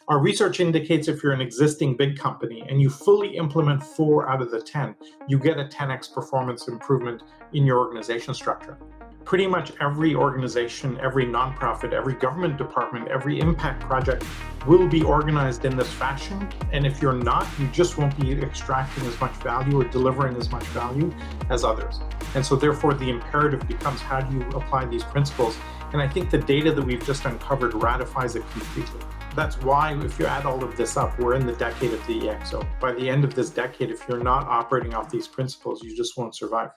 Our research indicates if you're an existing big company and you fully implement 4 out of the 10, you get a 10x performance improvement in your organization structure. Pretty much every organization, every nonprofit, every government department, every impact project will be organized in this fashion. And if you're not, you just won't be extracting as much value or delivering as much value as others. And so therefore the imperative becomes, how do you apply these principles? And I think the data that we've just uncovered ratifies it completely. That's why, if you add all of this up, we're in the decade of the EXO. By the end of this decade, if you're not operating off these principles, you just won't survive.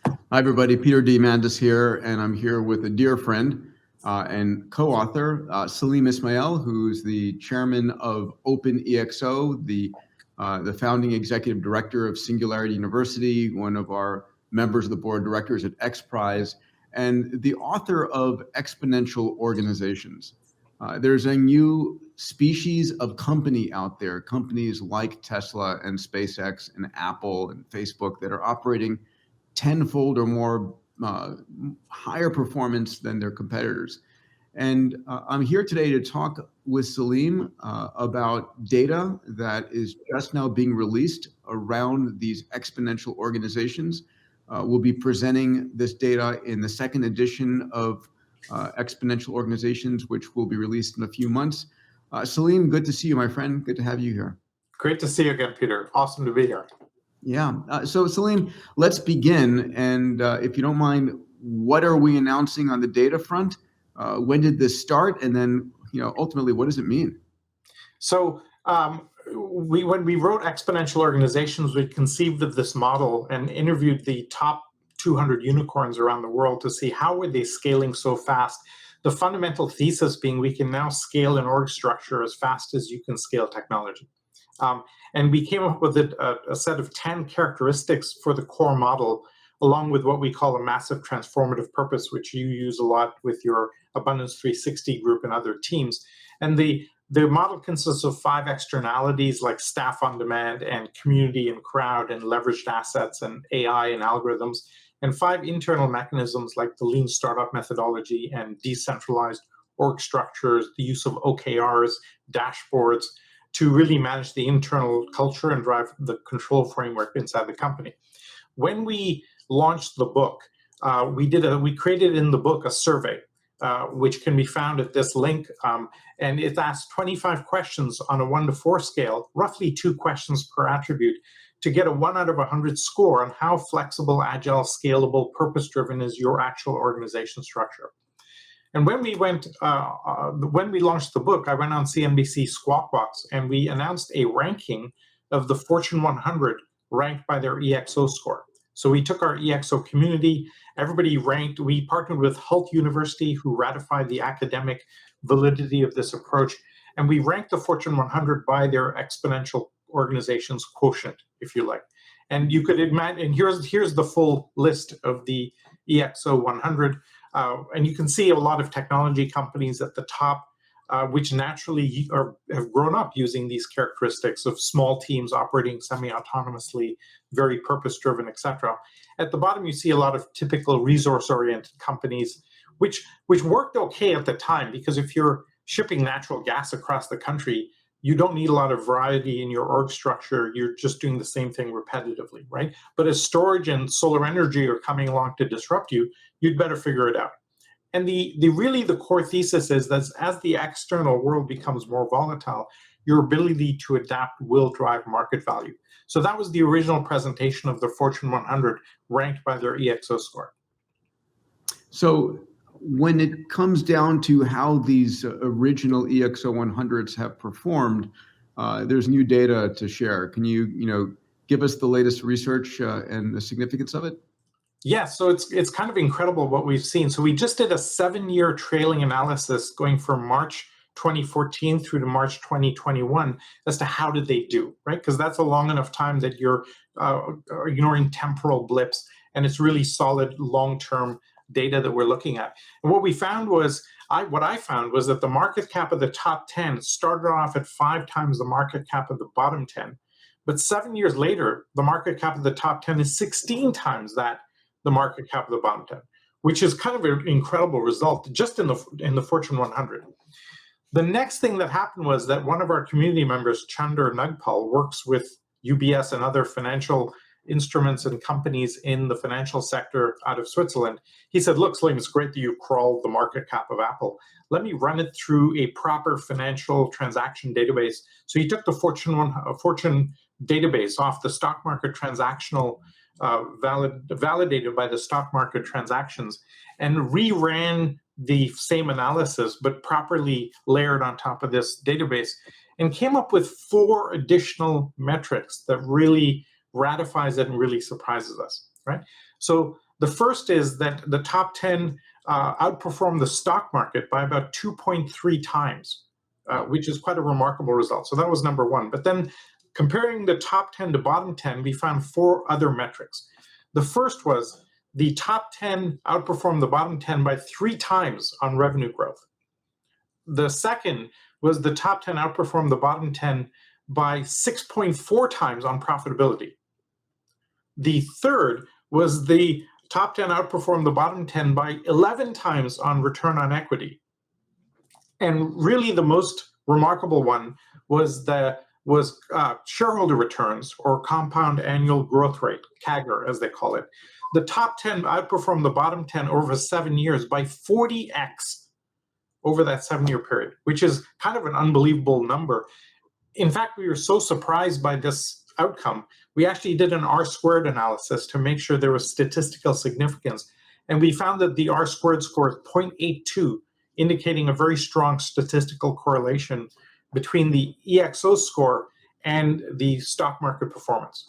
Hi, everybody. Peter Diamandis here, and I'm here with a dear friend and co-author, Salim Ismail, who's the chairman of Open EXO, the founding executive director of Singularity University, one of our members of the board of directors at X Prize, and the author of Exponential Organizations. There's a new species of company out there, companies like Tesla and Spacex and Apple and Facebook that are operating tenfold or more higher performance than their competitors. And I'm here today to talk with Salim about data that is just now being released around these exponential organizations. We'll be presenting this data in the second edition of Exponential Organizations, which will be released in a few months. Salim, good to see you, my friend. Good to have you here. Great to see you again, Peter. Awesome to be here. Yeah. So Salim, let's begin. And if you don't mind, what are we announcing on the data front? When did this start? And then, ultimately, what does it mean? So when we wrote Exponential Organizations, we conceived of this model and interviewed the top 200 unicorns around the world to see how were they scaling so fast. The fundamental thesis being we can now scale an org structure as fast as you can scale technology. And we came up with a set of 10 characteristics for the core model, along with what we call a massive transformative purpose, which you use a lot with your Abundance 360 group and other teams. And the model consists of 5 externalities like staff on demand and community and crowd and leveraged assets and AI and algorithms, and 5 internal mechanisms like the lean startup methodology and decentralized org structures, the use of OKRs, dashboards, to really manage the internal culture and drive the control framework inside the company. When we launched the book, we created in the book a survey, which can be found at this link, and it asks 25 questions on a 1 to 4 scale, roughly 2 questions per attribute, to get a 1 out of 100 score on how flexible, agile, scalable, purpose-driven is your actual organization structure. And when we launched the book, I went on CNBC Squawk Box, and we announced a ranking of the Fortune 100 ranked by their EXO score. So we took our EXO community, everybody ranked. We partnered with Hult University, who ratified the academic validity of this approach, and we ranked the Fortune 100 by their exponential organizations quotient, if you like. And you could imagine, and here's the full list of the EXO 100. And you can see a lot of technology companies at the top, which naturally have grown up using these characteristics of small teams operating semi-autonomously, very purpose-driven, etc. At the bottom, you see a lot of typical resource-oriented companies, which worked okay at the time, because if you're shipping natural gas across the country, you don't need a lot of variety in your org structure. You're just doing the same thing repetitively, right? But as storage and solar energy are coming along to disrupt you, you'd better figure it out. And the core thesis is that as the external world becomes more volatile, your ability to adapt will drive market value. So that was the original presentation of the Fortune 100 ranked by their EXO score. So when it comes down to how these original EXO 100s have performed, there's new data to share. Can you give us the latest research and the significance of it? Yeah, so it's kind of incredible what we've seen. So we just did a 7-year trailing analysis going from March 2014 through to March 2021 as to how did they do, right? Because that's a long enough time that you're ignoring temporal blips, and it's really solid long-term data that we're looking at. And what we found was, what I found was that the market cap of the top 10 started off at 5 times the market cap of the bottom 10. But 7 years later, the market cap of the top 10 is 16 times the market cap of the bottom 10, which is kind of an incredible result just in the Fortune 100. The next thing that happened was that one of our community members, Chander Nagpal, works with UBS and other financial instruments and companies in the financial sector out of Switzerland. He said, look, Salim, it's great that you crawled the market cap of Apple. Let me run it through a proper financial transaction database. So he took the Fortune database off the stock market transactional, validated by the stock market transactions, and reran the same analysis, but properly layered on top of this database, and came up with 4 additional metrics that really ratifies it and really surprises us, right? So the first is that the top 10 outperformed the stock market by about 2.3 times, which is quite a remarkable result. So that was number one. But then comparing the top 10 to bottom 10, we found 4 other metrics. The first was the top 10 outperformed the bottom 10 by 3 times on revenue growth. The second was the top 10 outperformed the bottom 10 by 6.4 times on profitability. The third was the top 10 outperformed the bottom 10 by 11 times on return on equity. And really the most remarkable one was shareholder returns, or compound annual growth rate, CAGR as they call it. The top 10 outperformed the bottom 10 over 7 years by 40x over that 7-year period, which is kind of an unbelievable number. In fact, we were so surprised by this outcome, we actually did an R-squared analysis to make sure there was statistical significance. And we found that the R-squared score is 0.82, indicating a very strong statistical correlation between the EXO score and the stock market performance.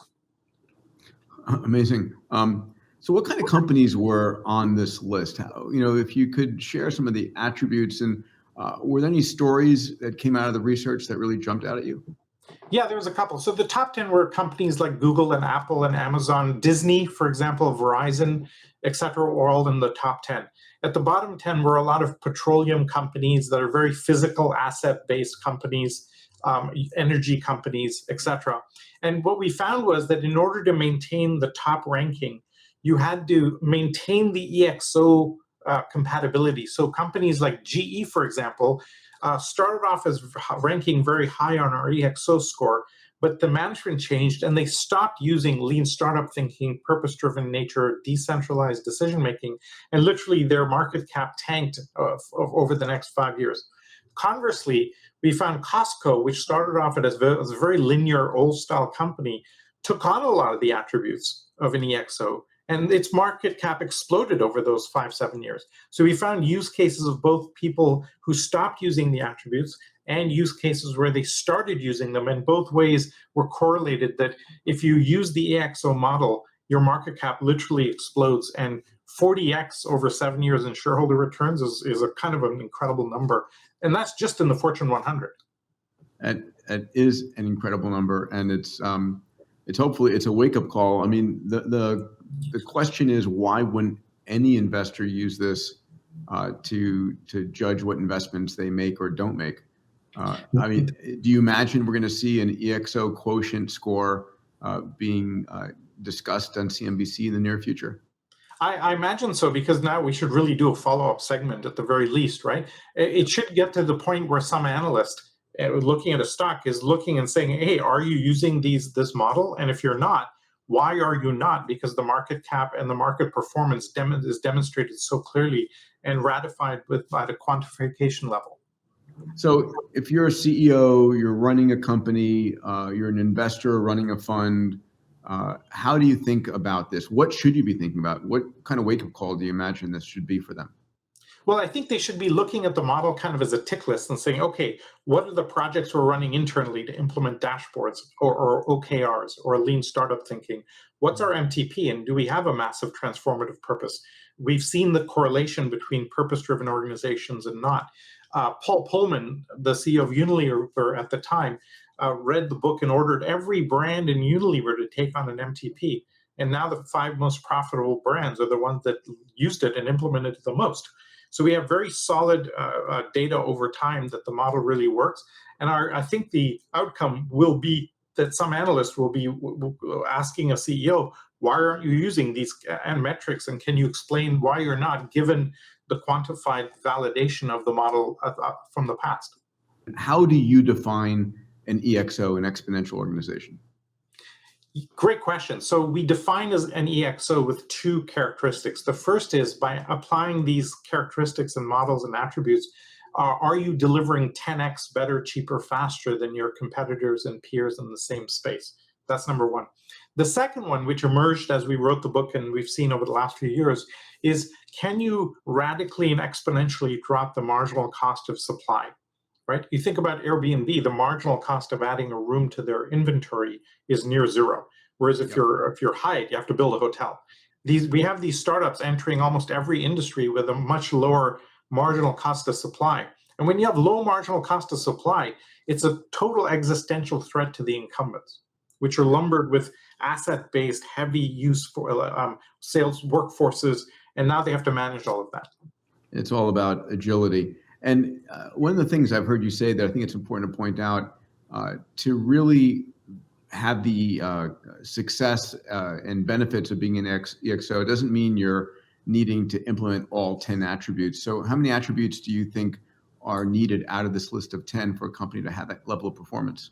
Amazing. So what kind of companies were on this list? If you could share some of the attributes, and were there any stories that came out of the research that really jumped out at you? Yeah, there was a couple. So the top 10 were companies like Google and Apple and Amazon, Disney, for example, Verizon, et cetera, were all in the top 10. At the bottom 10 were a lot of petroleum companies that are very physical asset-based companies, energy companies, et cetera. And what we found was that in order to maintain the top ranking, you had to maintain the EXO compatibility. So companies like GE, for example, started off as ranking very high on our EXO score, but the management changed and they stopped using lean startup thinking, purpose-driven nature, decentralized decision-making, and literally their market cap tanked over the next 5 years. Conversely, we found Costco, which started off as a very linear, old-style company, took on a lot of the attributes of an EXO, and its market cap exploded over those 5-7 years. So we found use cases of both people who stopped using the attributes and use cases where they started using them, and both ways were correlated that if you use the EXO model, your market cap literally explodes, and 40x over 7 years in shareholder returns is a kind of an incredible number. And that's just in the Fortune 100. It is an incredible number, and it's hopefully it's a wake-up call. I mean, the question is, why wouldn't any investor use this to judge what investments they make or don't make? I mean, do you imagine we're going to see an EXO quotient score being discussed on CNBC in the near future? I imagine so, because now we should really do a follow-up segment at the very least, right? It should get to the point where some analyst looking at a stock is looking and saying, hey, are you using this model? And if you're not, why are you not? Because the market cap and the market performance is demonstrated so clearly and ratified by the quantification level. So if you're a CEO, you're running a company, you're an investor running a fund, how do you think about this? What should you be thinking about? What kind of wake-up call do you imagine this should be for them? Well, I think they should be looking at the model kind of as a tick list and saying, okay, what are the projects we're running internally to implement dashboards or OKRs or lean startup thinking? What's our MTP, and do we have a massive transformative purpose? We've seen the correlation between purpose-driven organizations and not. Paul Pullman, the CEO of Unilever at the time, read the book and ordered every brand in Unilever to take on an MTP. And now the 5 most profitable brands are the ones that used it and implemented it the most. So we have very solid data over time that the model really works. And I think the outcome will be that some analysts will be asking a CEO, why aren't you using these metrics? And can you explain why you're not, given the quantified validation of the model from the past? How do you define an EXO, an exponential organization? Great question. So we define as an EXO with two characteristics. The first is by applying these characteristics and models and attributes, are you delivering 10x better, cheaper, faster than your competitors and peers in the same space? That's number one. The second one, which emerged as we wrote the book and we've seen over the last few years, is can you radically and exponentially drop the marginal cost of supply? Right? You think about Airbnb, the marginal cost of adding a room to their inventory is near zero. Whereas if you're Hyatt, you have to build a hotel. We have these startups entering almost every industry with a much lower marginal cost of supply. And when you have low marginal cost of supply, it's a total existential threat to the incumbents, which are lumbered with asset-based, heavy use for sales workforces, and now they have to manage all of that. It's all about agility. And one of the things I've heard you say that I think it's important to point out, to really have the success and benefits of being an EXO, it doesn't mean you're needing to implement all 10 attributes. So how many attributes do you think are needed out of this list of 10 for a company to have that level of performance?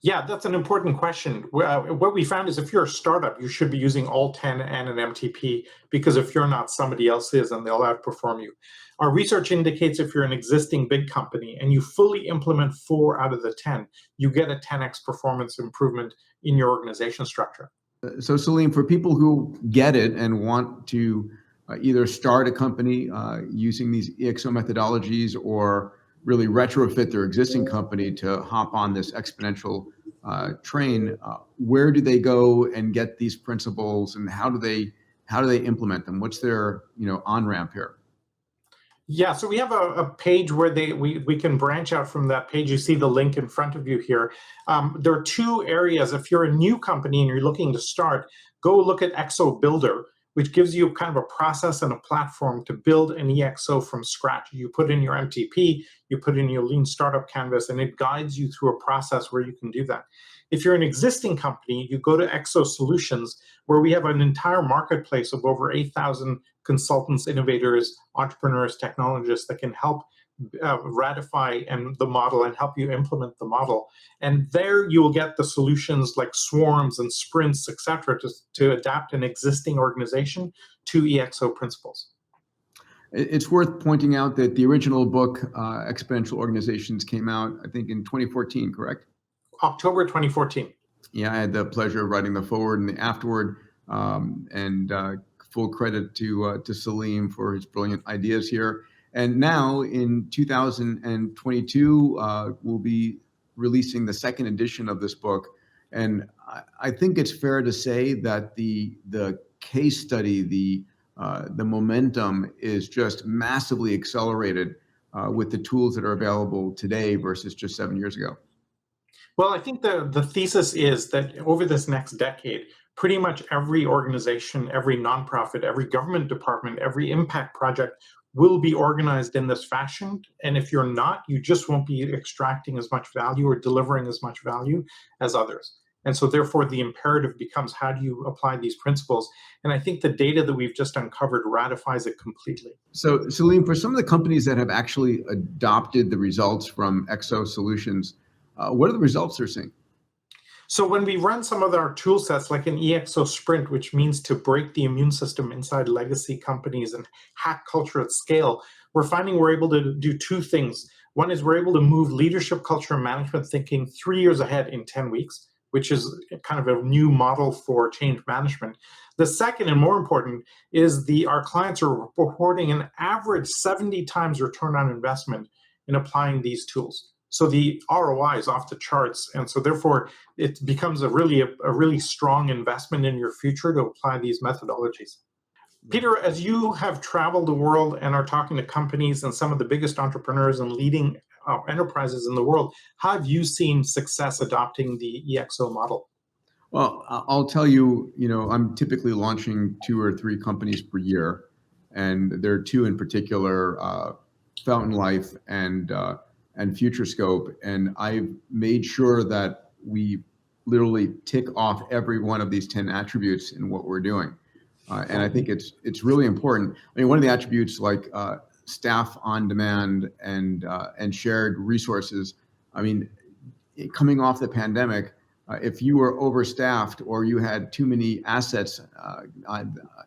Yeah, that's an important question. What we found is if you're a startup, you should be using all 10 and an MTP, because if you're not, somebody else is, and they'll outperform you. Our research indicates if you're an existing big company and you fully implement 4 out of the 10, you get a 10x performance improvement in your organization structure. So Salim, for people who get it and want to either start a company using these EXO methodologies or really retrofit their existing company to hop on this exponential train, where do they go and get these principles, and how do they implement them? What's their on-ramp here? Yeah, so we have a page where we can branch out from that page. You see the link in front of you here. There are 2 areas. If you're a new company and you're looking to start, go look at EXO Builder, which gives you kind of a process and a platform to build an EXO from scratch. You put in your MTP, you put in your lean startup canvas, and it guides you through a process where you can do that. If you're an existing company, you go to EXO Solutions, where we have an entire marketplace of over 8,000 consultants, innovators, entrepreneurs, technologists that can help ratify the model and help you implement the model. And there you will get the solutions like swarms and sprints, et cetera, to adapt an existing organization to EXO principles. It's worth pointing out that the original book, Exponential Organizations, came out, I think, in 2014, correct? October 2014. Yeah, I had the pleasure of writing the forward and the afterward, and full credit to Salim for his brilliant ideas here. And now in 2022, we'll be releasing the second edition of this book. And I think it's fair to say that the case study, the momentum is just massively accelerated with the tools that are available today versus just 7 years ago. Well, I think the thesis is that over this next decade, pretty much every organization, every nonprofit, every government department, every impact project will be organized in this fashion. And if you're not, you just won't be extracting as much value or delivering as much value as others. And so therefore, the imperative becomes, how do you apply these principles? And I think the data that we've just uncovered ratifies it completely. So Salim, for some of the companies that have actually adopted the results from EXO Solutions, what are the results they're seeing? So when we run some of our tool sets, like an EXO sprint, which means to break the immune system inside legacy companies and hack culture at scale, we're finding we're able to do 2 things. One is we're able to move leadership, culture, and management thinking 3 years ahead in 10 weeks, which is kind of a new model for change management. The second, and more important, is our clients are reporting an average 70 times return on investment in applying these tools. So the ROI is off the charts, and so therefore it becomes a really strong investment in your future to apply these methodologies. Peter, as you have traveled the world and are talking to companies and some of the biggest entrepreneurs and leading enterprises in the world, how have you seen success adopting the EXO model? Well, I'll tell you, I'm typically launching 2 or 3 companies per year, and there are 2 in particular, Fountain Life and FutureScope, and I've made sure that we literally tick off every one of these 10 attributes in what we're doing, and I think it's really important. I mean, one of the attributes, like staff on demand and shared resources. I mean, coming off the pandemic, if you were overstaffed or you had too many assets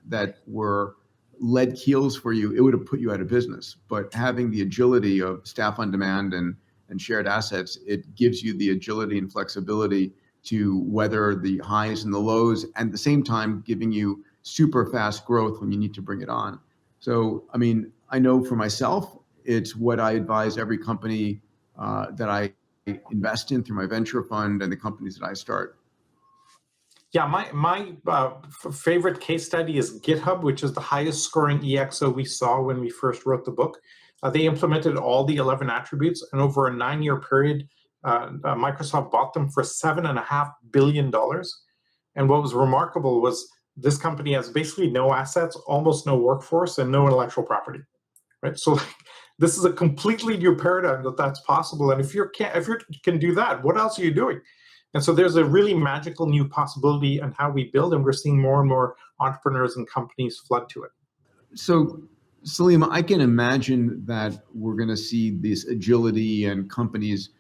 that were lead keels for you, it would have put you out of business. But having the agility of staff on demand and shared assets, it gives you the agility and flexibility to weather the highs and the lows, and at the same time giving you super fast growth when you need to bring it on. So, I mean, I know for myself, it's what I advise every company that I invest in through my venture fund and the companies that I start. Yeah, my favorite case study is GitHub, which is the highest scoring EXO we saw when we first wrote the book. They implemented all the 11 attributes, and over a 9-year period, Microsoft bought them for $7.5 billion. And what was remarkable was this company has basically no assets, almost no workforce, and no intellectual property. Right? So this is a completely new paradigm that's possible. And if you can do that, what else are you doing? And so there's a really magical new possibility in how we build, and we're seeing more and more entrepreneurs and companies flood to it. So, Salim, I can imagine that we're going to see this agility and companies,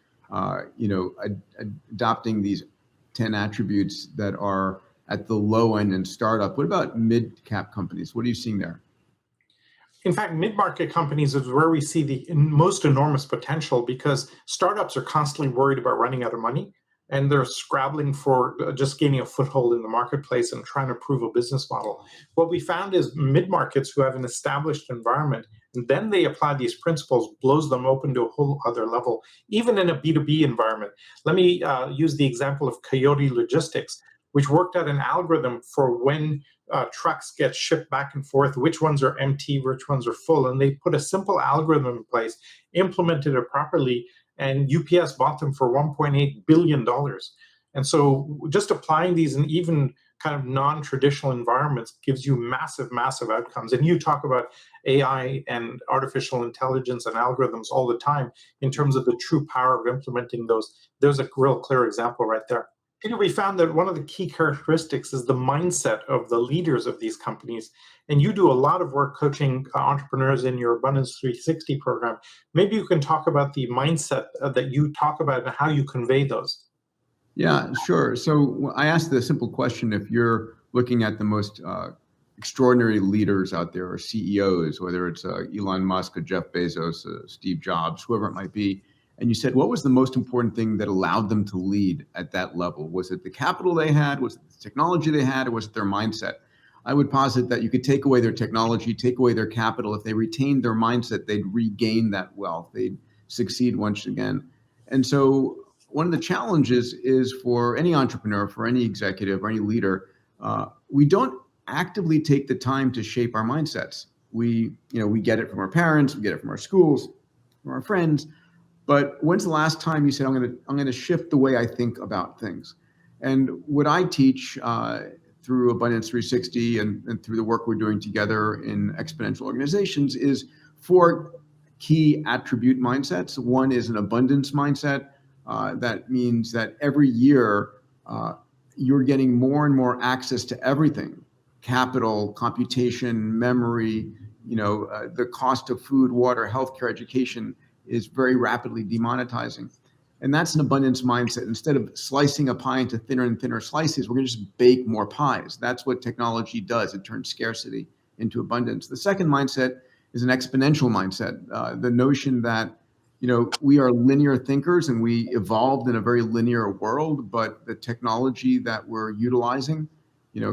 adopting these 10 attributes that are at the low end in startup. What about mid-cap companies? What are you seeing there? In fact, mid-market companies is where we see the most enormous potential, because startups are constantly worried about running out of money, and they're scrabbling for just gaining a foothold in the marketplace and trying to prove a business model. What we found is mid-markets who have an established environment, and then they apply these principles, blows them open to a whole other level, even in a B2B environment. Let me use the example of Coyote Logistics, which worked out an algorithm for when trucks get shipped back and forth, which ones are empty, which ones are full. And they put a simple algorithm in place, implemented it properly, and UPS bought them for $1.8 billion. And so just applying these in even kind of non-traditional environments gives you massive, massive outcomes. And you talk about AI and artificial intelligence and algorithms all the time in terms of the true power of implementing those. There's a real clear example right there. Peter, we found that one of the key characteristics is the mindset of the leaders of these companies. And you do a lot of work coaching entrepreneurs in your Abundance 360 program. Maybe you can talk about the mindset that you talk about and how you convey those. Yeah, sure. So I asked the simple question: if you're looking at the most extraordinary leaders out there, or CEOs, whether it's Elon Musk, or Jeff Bezos, Steve Jobs, whoever it might be, and you said, what was the most important thing that allowed them to lead at that level? Was it the capital they had? Was it the technology they had? Or was it their mindset? I would posit that you could take away their technology, take away their capital. If they retained their mindset, they'd regain that wealth. They'd succeed once again. And so one of the challenges is for any entrepreneur, for any executive, or any leader, we don't actively take the time to shape our mindsets. We get it from our parents, we get it from our schools, from our friends. But when's the last time you said, I'm going to shift the way I think about things? And what I teach through Abundance 360 and through the work we're doing together in Exponential Organizations is 4 key attribute mindsets. One is an abundance mindset. That means that every year you're getting more and more access to everything: capital, computation, memory, the cost of food, water, healthcare, education is very rapidly demonetizing. And that's an abundance mindset. Instead of slicing a pie into thinner and thinner slices, we're going to just bake more pies. That's what technology does. It turns scarcity into abundance. The second mindset is an exponential mindset. The notion that, we are linear thinkers and we evolved in a very linear world, but the technology that we're utilizing,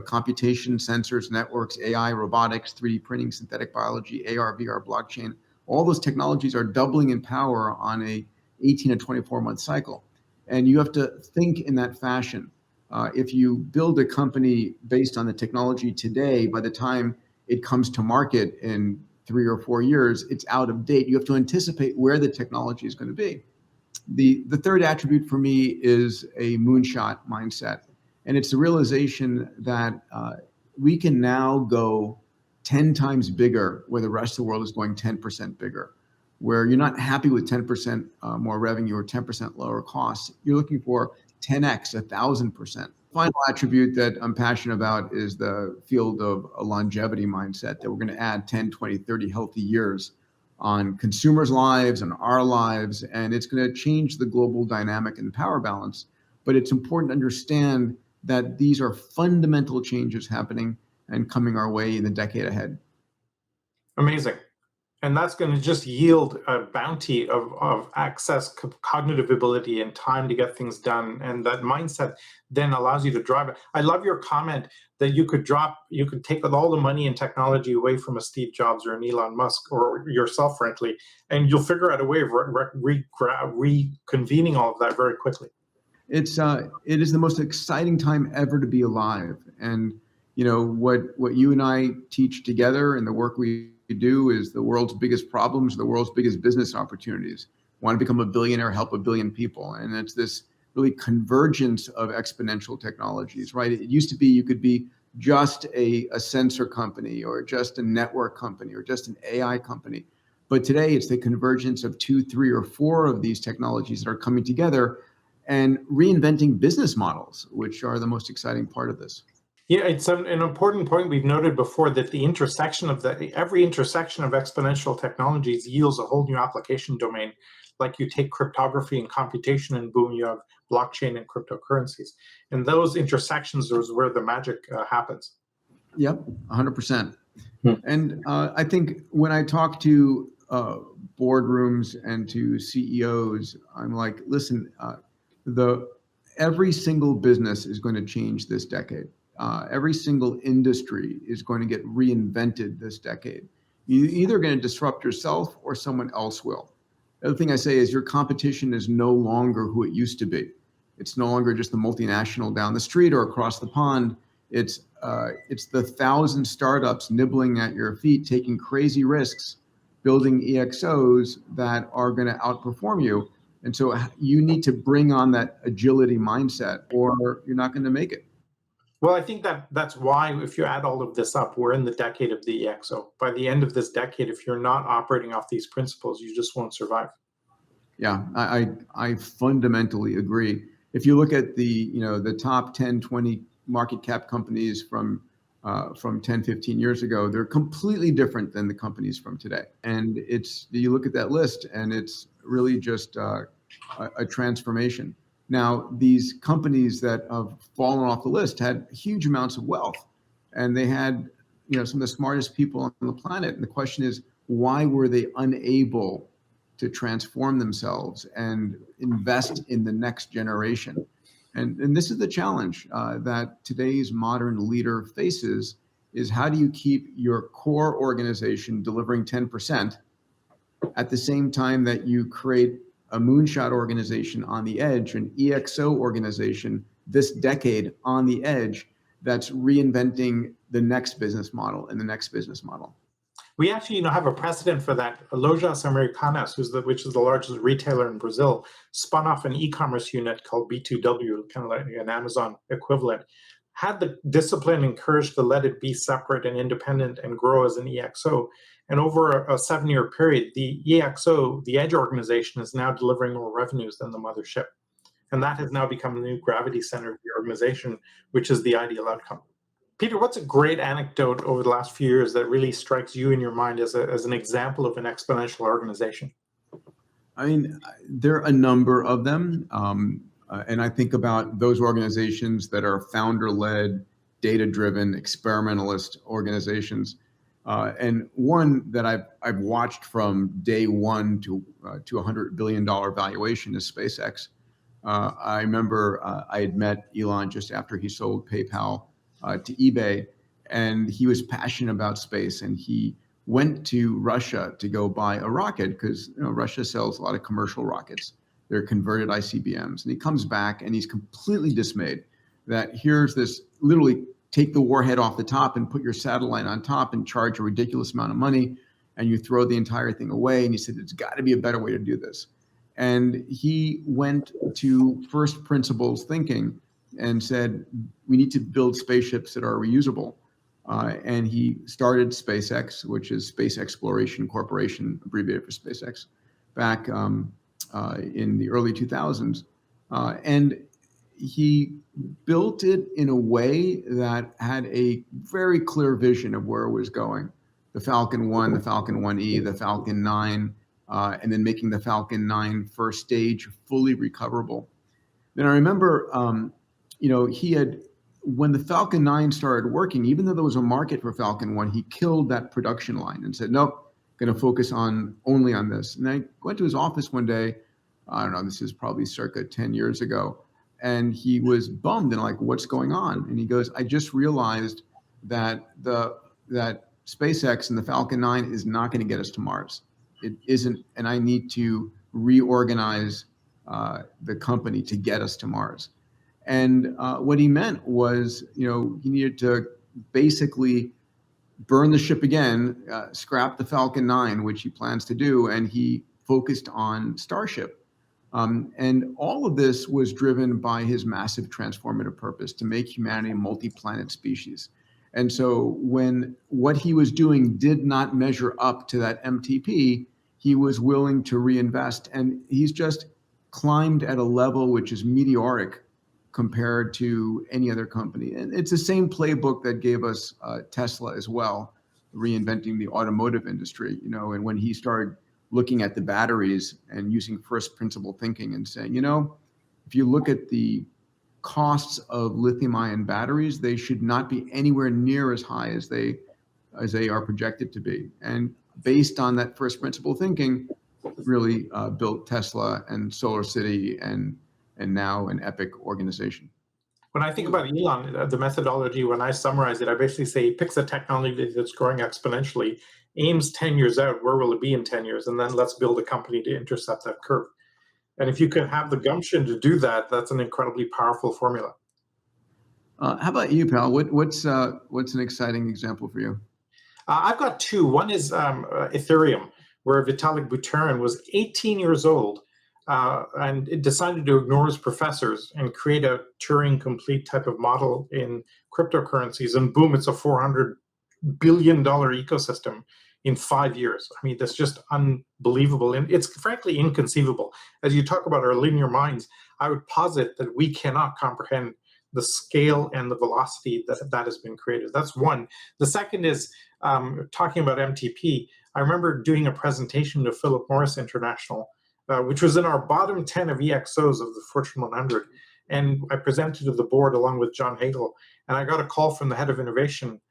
computation, sensors, networks, AI, robotics, 3D printing, synthetic biology, AR, VR, blockchain, all those technologies are doubling in power on a 18 to 24 month cycle. And you have to think in that fashion. If you build a company based on the technology today, by the time it comes to market in 3 or 4 years, it's out of date. You have to anticipate where the technology is going to be. The third attribute for me is a moonshot mindset. And it's the realization that we can now go 10 times bigger where the rest of the world is going 10% bigger, where you're not happy with 10% more revenue or 10% lower costs. You're looking for 10x, 1,000%. Final attribute that I'm passionate about is the field of a longevity mindset, that we're going to add 10, 20, 30 healthy years on consumers' lives and our lives, and it's going to change the global dynamic and power balance. But it's important to understand that these are fundamental changes happening and coming our way in the decade ahead. Amazing. And that's going to just yield a bounty of access, cognitive ability, and time to get things done. And that mindset then allows you to drive it. I love your comment that you could take all the money and technology away from a Steve Jobs or an Elon Musk or yourself, frankly, and you'll figure out a way of reconvening all of that very quickly. It is the most exciting time ever to be alive. And what you and I teach together and the work we do is the world's biggest problems, the world's biggest business opportunities. Want to become a billionaire, help a billion people. And it's this really convergence of exponential technologies, right? It used to be you could be just a sensor company or just a network company or just an AI company. But today it's the convergence of 2, 3, or 4 of these technologies that are coming together and reinventing business models, which are the most exciting part of this. Yeah, it's an important point we've noted before, that every intersection of exponential technologies yields a whole new application domain. Like you take cryptography and computation, and boom, you have blockchain and cryptocurrencies. And those intersections is where the magic happens. Yep, 100%. And I think when I talk to boardrooms and to CEOs, I'm like, listen, every single business is going to change this decade. Every single industry is going to get reinvented this decade. You're either going to disrupt yourself or someone else will. The other thing I say is your competition is no longer who it used to be. It's no longer just the multinational down the street or across the pond. It's the 1,000 startups nibbling at your feet, taking crazy risks, building EXOs that are going to outperform you. And so you need to bring on that agility mindset, or you're not going to make it. Well, I think that's why, if you add all of this up, we're in the decade of the EXO. By the end of this decade, if you're not operating off these principles, you just won't survive. Yeah, I fundamentally agree. If you look at the top 10, 20 market cap companies from 10, 15 years ago, they're completely different than the companies from today. And you look at that list and it's really just a transformation. Now, these companies that have fallen off the list had huge amounts of wealth, and they had some of the smartest people on the planet. And the question is, why were they unable to transform themselves and invest in the next generation? And this is the challenge that today's modern leader faces, is how do you keep your core organization delivering 10% at the same time that you create a moonshot organization on the edge, an EXO organization this decade on the edge that's reinventing the next business model and the next business model. We actually, have a precedent for that. Lojas Americanas, which is the largest retailer in Brazil, spun off an e-commerce unit called B2W, kind of like an Amazon equivalent, had the discipline and courage to let it be separate and independent and grow as an EXO. And over a 7-year period, the EXO, the Edge organization, is now delivering more revenues than the mothership. And that has now become the new gravity center of the organization, which is the ideal outcome. Peter, what's a great anecdote over the last few years that really strikes you in your mind as an example of an exponential organization? I mean, there are a number of them. And I think about those organizations that are founder-led, data-driven, experimentalist organizations. And one that I've watched from day one to $100 billion valuation is Spacex. I remember I had met Elon just after he sold PayPal to eBay, and he was passionate about space, and he went to Russia to go buy a rocket because Russia sells a lot of commercial rockets. They're converted ICBMs, and he comes back and he's completely dismayed that here's this, literally take the warhead off the top and put your satellite on top and charge a ridiculous amount of money, and you throw the entire thing away. And he said, there's got to be a better way to do this. And he went to first principles thinking and said, we need to build spaceships that are reusable. And he started SpaceX, which is Space Exploration Corporation, abbreviated for SpaceX, back in the early 2000s. And he built it in a way that had a very clear vision of where it was going. the Falcon 1, the Falcon 1E, the Falcon 9, and then making the Falcon 9 first stage fully recoverable. Then I remember, he had, when the Falcon 9 started working, even though there was a market for Falcon 1, he killed that production line and said, nope, going to focus only on this. And I went to his office one day, I don't know, this is probably circa 10 years ago, and he was bummed and like, what's going on? And he goes, I just realized that that SpaceX and the Falcon 9 is not going to get us to Mars. It isn't, and I need to reorganize the company to get us to Mars. And what he meant was, he needed to basically burn the ship again, scrap the Falcon 9, which he plans to do, and he focused on Starship. And all of this was driven by his massive transformative purpose to make humanity a multi-planet species. And so when what he was doing did not measure up to that MTP, he was willing to reinvest. And he's just climbed at a level which is meteoric compared to any other company. And it's the same playbook that gave us Tesla as well, reinventing the automotive industry, and when he started looking at the batteries and using first principle thinking and saying, if you look at the costs of lithium-ion batteries, they should not be anywhere near as high as they are projected to be. And based on that first principle thinking, really built Tesla and Solar City and now an epic organization. When I think about Elon, the methodology, when I summarize it, I basically say he picks a technology that's growing exponentially, aims 10 years out, where will it be in 10 years? And then let's build a company to intercept that curve. And if you can have the gumption to do that, that's an incredibly powerful formula. How about you, pal? What's an exciting example for you? I've got two. One is Ethereum, where Vitalik Buterin was 18 years old and it decided to ignore his professors and create a Turing complete type of model in cryptocurrencies. And boom, it's a $400 billion ecosystem in 5 years. I mean, that's just unbelievable. And it's frankly inconceivable. As you talk about our linear minds, I would posit that we cannot comprehend the scale and the velocity that has been created. That's one. The second is talking about MTP. I remember doing a presentation to Philip Morris International, which was in our bottom 10 of EXOs of the Fortune 100. And I presented to the board along with John Hagel. And I got a call from the head of innovation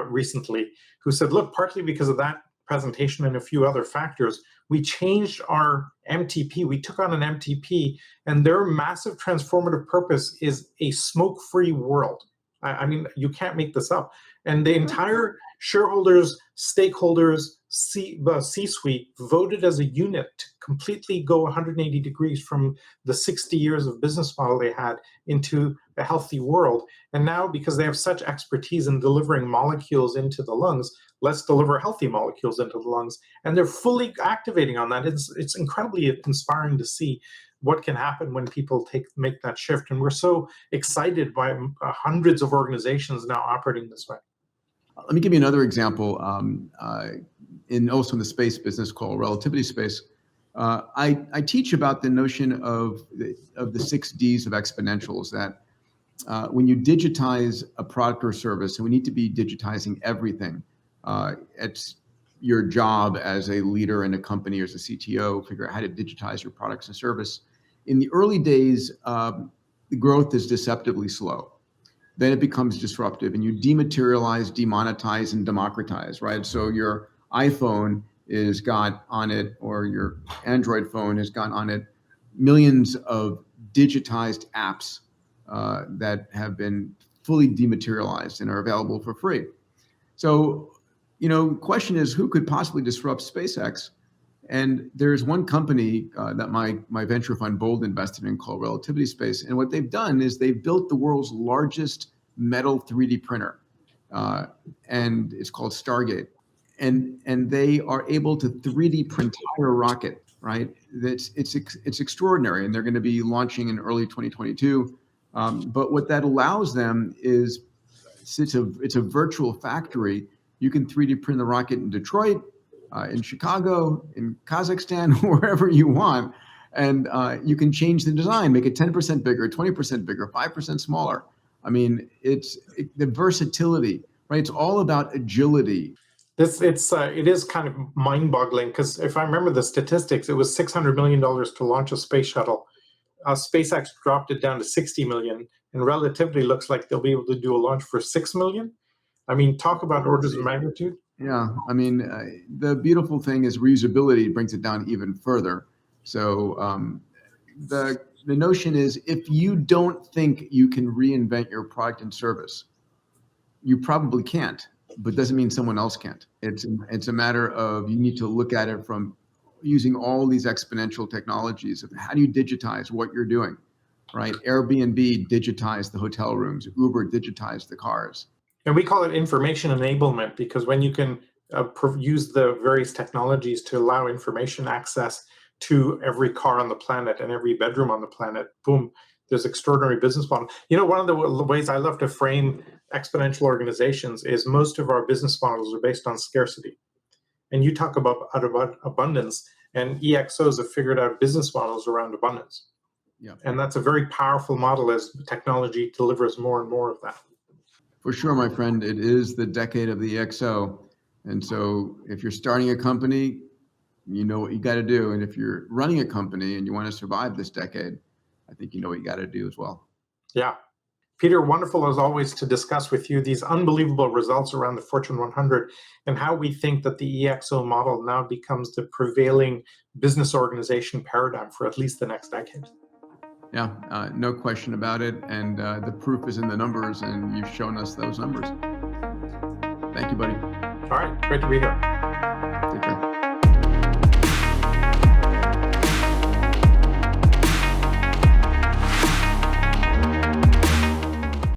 recently who said, look, partly because of that presentation and a few other factors, we changed our MTP. We took on an MTP, and their massive transformative purpose is a smoke-free world. I mean, you can't make this up. And the entire shareholders, stakeholders, C-suite voted as a unit to completely go 180 degrees from the 60 years of business model they had into a healthy world. And now, because they have such expertise in delivering molecules into the lungs, let's deliver healthy molecules into the lungs. And they're fully activating on that. It's incredibly inspiring to see what can happen when people make that shift. And we're so excited by hundreds of organizations now operating this way. Let me give you another example. Also in the space business called relativity space, I teach about the notion of the 6 Ds of exponentials, that when you digitize a product or service, and we need to be digitizing everything, it's your job as a leader in a company or as a CTO, figure out how to digitize your products and service. In the early days, the growth is deceptively slow. Then it becomes disruptive, and you dematerialize, demonetize, and democratize, right? So your iPhone is got on it, or your Android phone has got on it, millions of digitized apps that have been fully dematerialized and are available for free. So, question is, who could possibly disrupt SpaceX? And there's one company that my venture fund Bold invested in called Relativity Space. And what they've done is they've built the world's largest metal 3D printer, and it's called Stargate. And they are able to 3D print entire rocket, right? It's extraordinary, and they're going to be launching in early 2022. But what that allows them is it's a virtual factory. You can 3D print the rocket in Detroit, in Chicago, in Kazakhstan, wherever you want. And you can change the design, make it 10% bigger, 20% bigger, 5% smaller. I mean, the versatility, right? It's all about agility. It is kind of mind-boggling, because if I remember the statistics, it was $600 million to launch a space shuttle. SpaceX dropped it down to 60 million, and relatively looks like they'll be able to do a launch for 6 million. I mean, talk about orders of magnitude. Yeah, I mean, the beautiful thing is reusability brings it down even further. So the notion is, if you don't think you can reinvent your product and service, you probably can't, but doesn't mean someone else can't. It's a matter of, you need to look at it from using all these exponential technologies of how do you digitize what you're doing, right? Airbnb digitized the hotel rooms, Uber digitized the cars. And we call it information enablement, because when you can use the various technologies to allow information access to every car on the planet and every bedroom on the planet, boom, there's extraordinary business model. You know, one of the ways I love to frame exponential organizations is most of our business models are based on scarcity. And you talk about abundance, and EXOs have figured out business models around abundance. Yeah. And that's a very powerful model as technology delivers more and more of that. For sure, my friend, it is the decade of the EXO. And so if you're starting a company, you know what you got to do. And if you're running a company and you want to survive this decade, I think you know what you got to do as well. Yeah. Peter, wonderful as always to discuss with you these unbelievable results around the Fortune 100, and how we think that the EXO model now becomes the prevailing business organization paradigm for at least the next decade. Yeah, no question about it. And the proof is in the numbers, and you've shown us those numbers. Thank you, buddy. All right, great to be here. Take care.